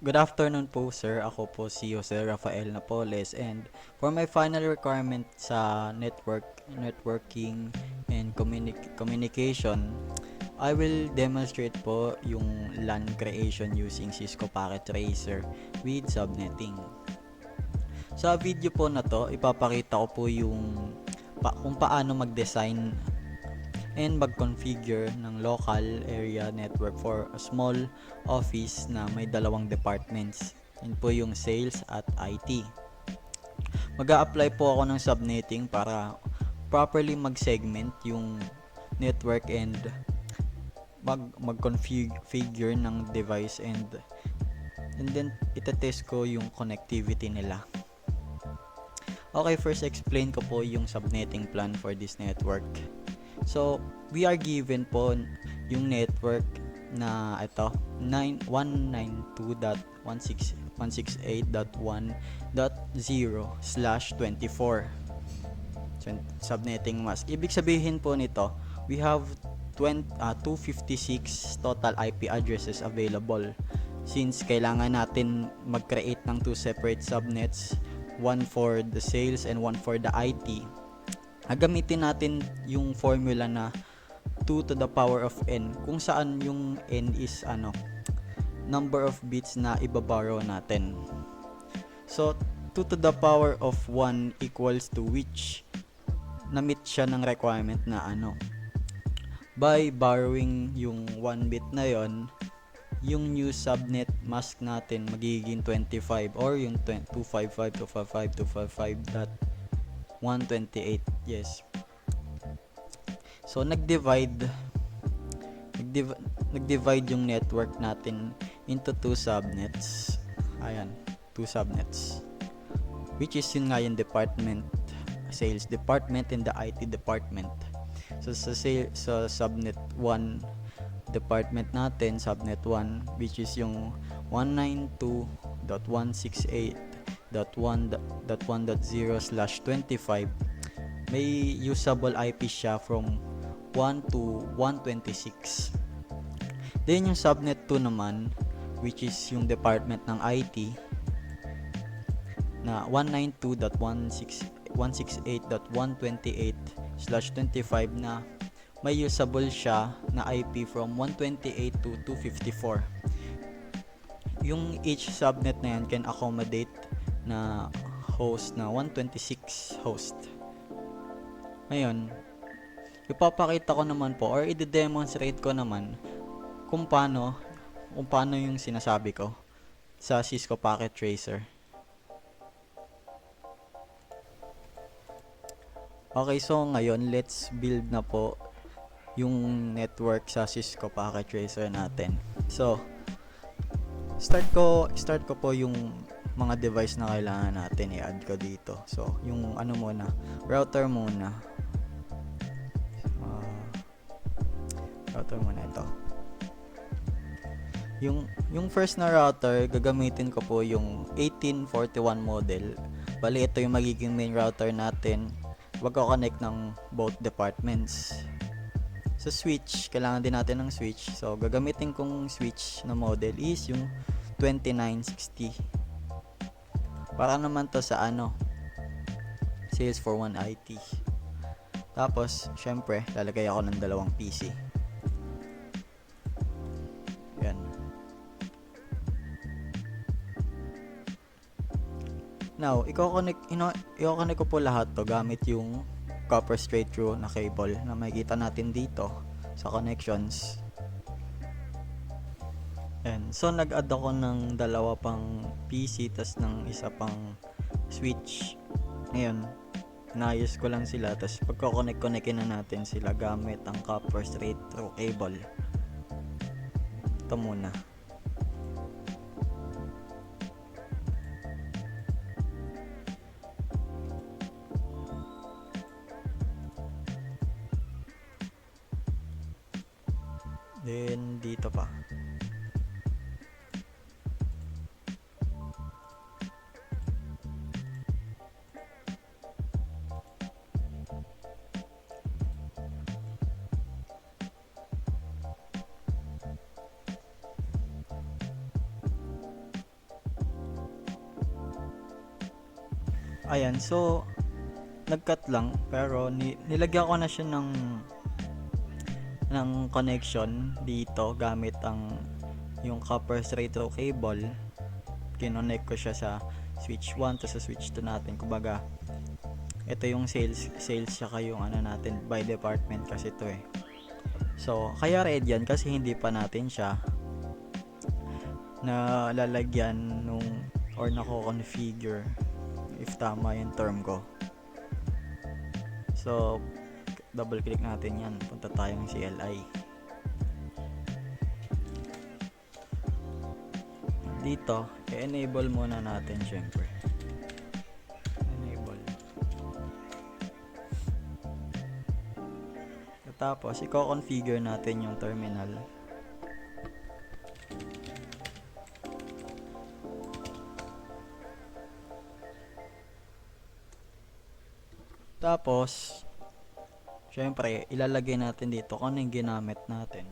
Good afternoon po sir, ako po si Jose Rafael Napoles, and for my final requirement sa networking and communication, I will demonstrate po yung LAN creation using Cisco Packet Tracer with subnetting. Sa video po na to, ipapakita ko po yung kung paano mag-design and mag-configure ng local area network for a small office na may dalawang departments. Yun po yung sales at IT. Mag-a-apply po ako ng subnetting para properly mag-segment yung network and mag-configure ng device, and then itetest ko yung connectivity nila. Okay, first explain ko po yung subnetting plan for this network. So, we are given po yung network na ito, 192.168.1.0/24. Subnetting mask. Ibig sabihin po nito, we have 256 total IP addresses available. Since kailangan natin mag-create ng two separate subnets, one for the sales and one for the IT, gamitin natin yung formula na 2 to the power of n, kung saan yung n is number of bits na ibaborrow natin. So 2 to the power of 1 equals to which na-meet siya ng requirement na by borrowing yung 1 bit na yon, yung new subnet mask natin magiging 25 or yung 255.255.255.128. Yes. So nag-divide yung network natin into two subnets. Ayan, two subnets. Which is yun nga yung department, sales department and the IT department. So sa subnet 1 department natin, subnet 1, which is yung 192.168.1.1.0/25, may usable IP siya from 1 to 126. Then yung subnet 2 naman, which is yung department ng IT, na 192.168.128/25, na may usable siya na IP from 128 to 254. Yung each subnet na yan can accommodate na host na 126 host. Ngayon, ipapakita ko naman po or i-demonstrate ko naman kung paano yung sinasabi ko sa Cisco Packet Tracer. Okay, so ngayon let's build na po yung network sa Cisco Packet Tracer natin. So, start ko po yung mga device na kailangan natin i-add ko dito. So, yung router muna. Router muna ito. Yung first na router, gagamitin ko po yung 1841 model. Bali, ito yung magiging main router natin. Magko-connect ng both departments. Sa switch, kailangan din natin ng switch. So, gagamitin kong switch na model is yung 2960. Para naman to sa Sales for 1 IT. Tapos, syempre, lalagay ako ng dalawang PC. Yan. Now, i-connect ko po lahat to gamit yung copper straight through na cable na makikita natin dito sa connections. And so nag-add ako ng dalawa pang PC tas ng isa pang switch. Ngayon, naayos ko lang sila, tas pagko-connect-connectin na natin sila gamit ang copper straight through cable. Ito muna. Then dito pa. Ayan, so nag-cut lang pero nilagyan ko na siya ng connection dito gamit ang yung copper straight through cable. Kinonnect ko siya sa switch 1 to sa switch 2 natin. Kumbaga, ito yung sales saka yung ano natin by department kasi ito eh. So, kaya red yan kasi hindi pa natin siya na lalagyan nung or nako-configure, if tama yung term ko. So, double click natin yan. Punta tayong CLI. Dito, i-enable muna natin syempre. Enable. Tapos, i-configure natin yung terminal. Tapos, syempre, ilalagay natin dito kung ano yung ginamit natin.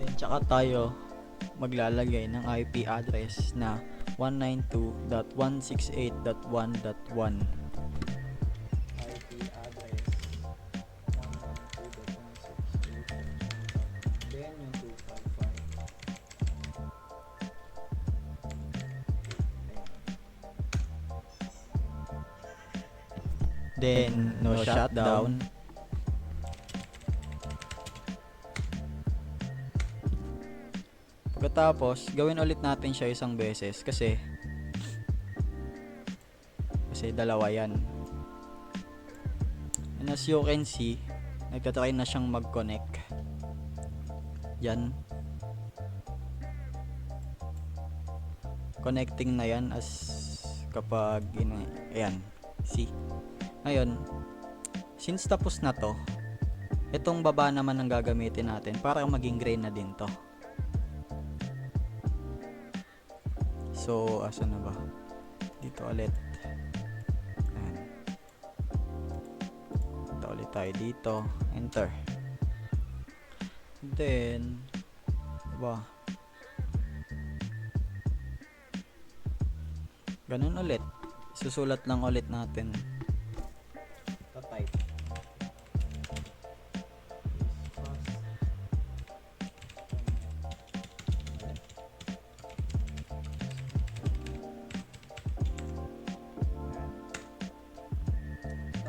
Then, tsaka tayo maglalagay ng IP address na 192.168.1.1. IP address 192.168. Then yung 255. Then no shutdown. Pagkatapos, gawin ulit natin siya isang beses kasi dalawa yan. And as you can see, nagtatry na siyang mag-connect. Yan. Connecting na yan as kapag ayan. See? Ngayon, since tapos na to, itong baba naman ang gagamitin natin para maging gray na din to. So, asan na ba? Dito ulit. Ayan. Punta ulit tayo dito. Enter. Then, diba? Ganun ulit. Susulat lang ulit natin. Ta-type.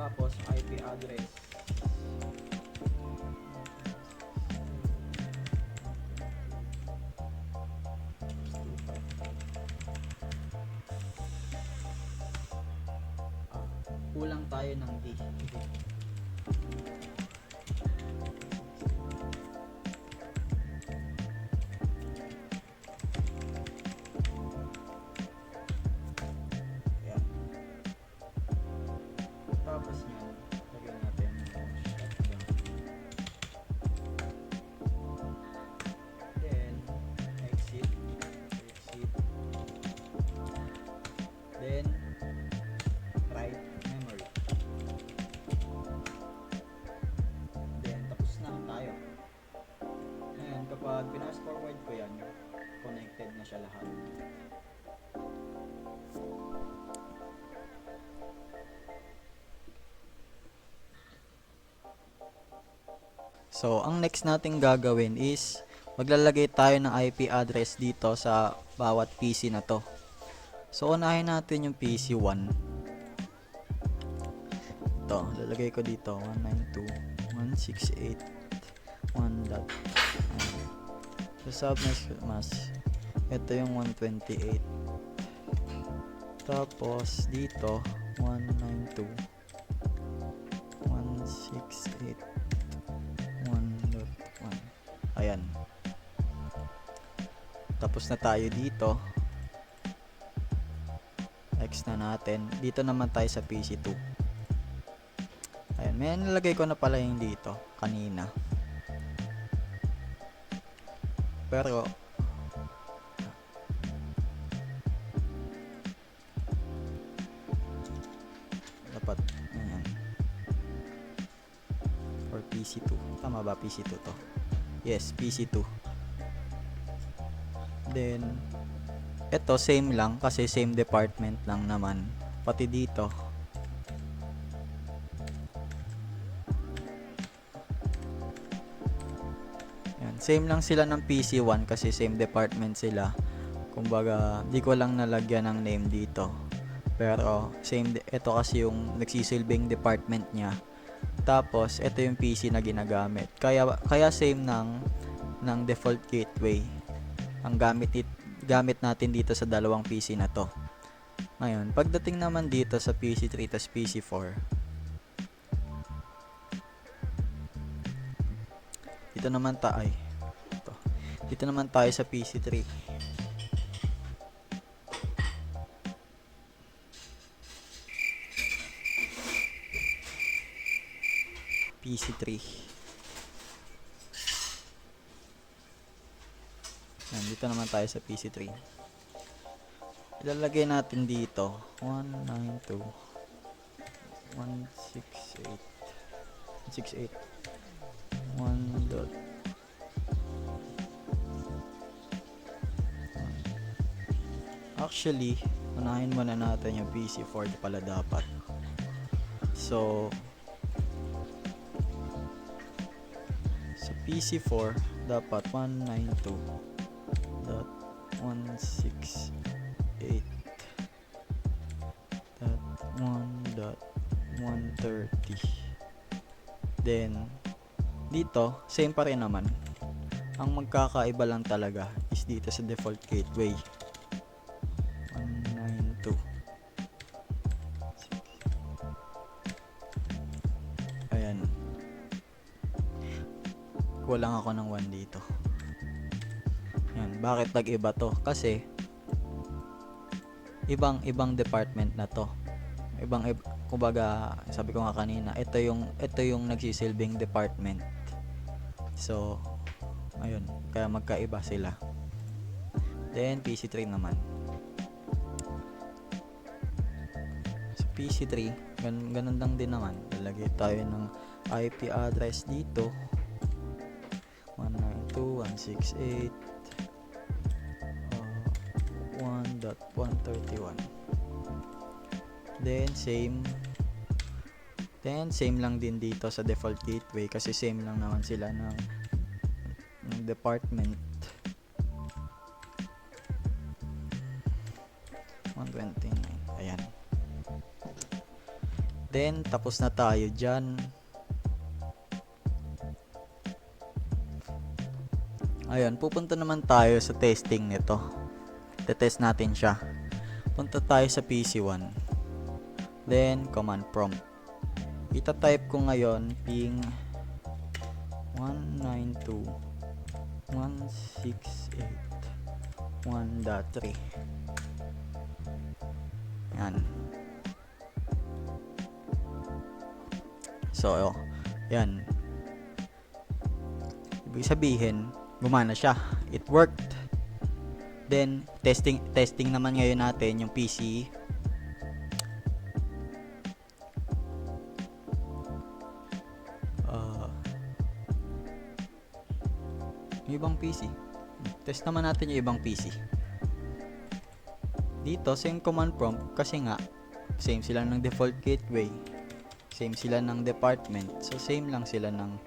Tapos IP address kulang tayo ng D. Ayan. Tapos nyan, lagyan natin yung shutdown. Then, exit. Then, write memory. Then, tapos na tayo. Ngayon, kapag pinas forward ko yan, connected na siya lahat. So, ang next nating gagawin is maglalagay tayo ng IP address dito sa bawat PC na to. So, unahin natin yung PC 1. Ito, lalagay ko dito 192.168.1. Sa submask, ito yung 128. Tapos, dito 192.168.1.1. Ayan. Tapos na tayo dito. X na natin. Dito naman tayo sa PC2. Ayan. May nilagay ko na pala yung dito kanina. Pero Tama ba? PC2 to. Yes, PC2. Then, ito same lang kasi same department lang naman. Pati dito. Yan, same lang sila ng PC1 kasi same department sila. Kumbaga, di ko lang nalagyan ng name dito. Pero, ito kasi yung nagsisilbing department niya. Tapos, ito yung PC na ginagamit. Kaya same ng default gateway. Ang gamit natin dito sa dalawang PC na to. Ngayon, pagdating naman dito sa PC3 tas PC4, dito naman dito naman tayo sa PC3. PC3. Yan, dito naman tayo sa PC3. Ilalagay natin dito 192.168 1.1. Actually, unahin muna natin yung PC4 pala dapat. So, sa PC4 dapat 192.168.1.130. Then, dito, same pa rin naman. Ang magkakaiba lang talaga is dito sa default gateway. 192. Ayan. Kulang ako ng 1 dito. Yan, bakit nag-iba to? Kasi ibang department na to. Kumbaga, sabi ko nga kanina, ito yung nagsisilbing department. So, ayun, kaya magkaiba sila. Then PC3 naman. Sa PC3, ganun lang din naman. Lalagay tayo ng IP address dito. 192.168.1.131. Then same lang din dito sa default gateway kasi same lang naman sila ng department. 129. Ayan. Then tapos na tayo dyan. Ayan, pupunta naman tayo sa testing nito. Tetest natin siya. Punta tayo sa PC1. Then, command prompt. Ita-type ko ngayon ping 192.168.1.3. Yan. So, yan. Ibig sabihin, gumana siya. It worked. Then, testing naman ngayon natin yung PC. Yung ibang PC. Test naman natin yung ibang PC. Dito, same command prompt kasi nga, same sila ng default gateway. Same sila ng department. So, same lang sila ng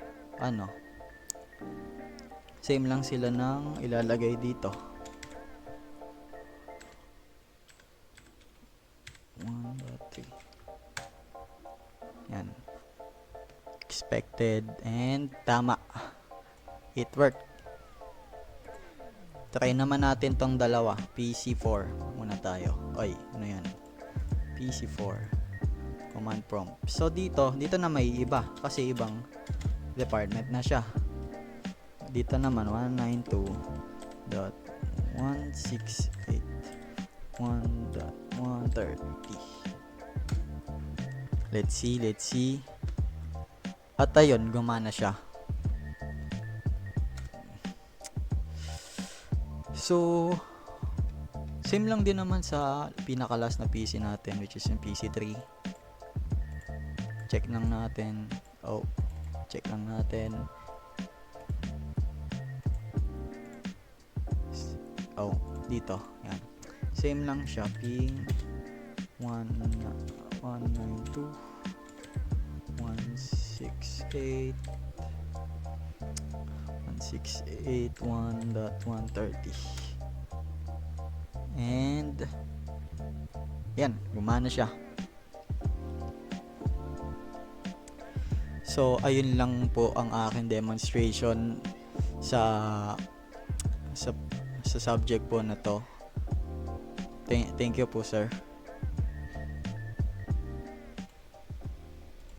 same lang sila ng ilalagay dito. 1.3. Yan. Expected and tama. It worked. Try naman natin tong dalawa. PC4 muna tayo. Oy, ano yan? PC4 command prompt. So dito na may iba kasi ibang department na siya. Dito naman 192.168.1.130. Let's see. At ayun, gumana siya. So, same lang din naman sa pinaka-last na PC natin, which is yung PC3. Check lang natin. Check lang natin. Oh, dito. Yan. Same lang siya. Ping 192 168 168.1.130. And yan, gumana siya. So ayun lang po ang aking demonstration sa sa subject po na to. Thank you po, sir.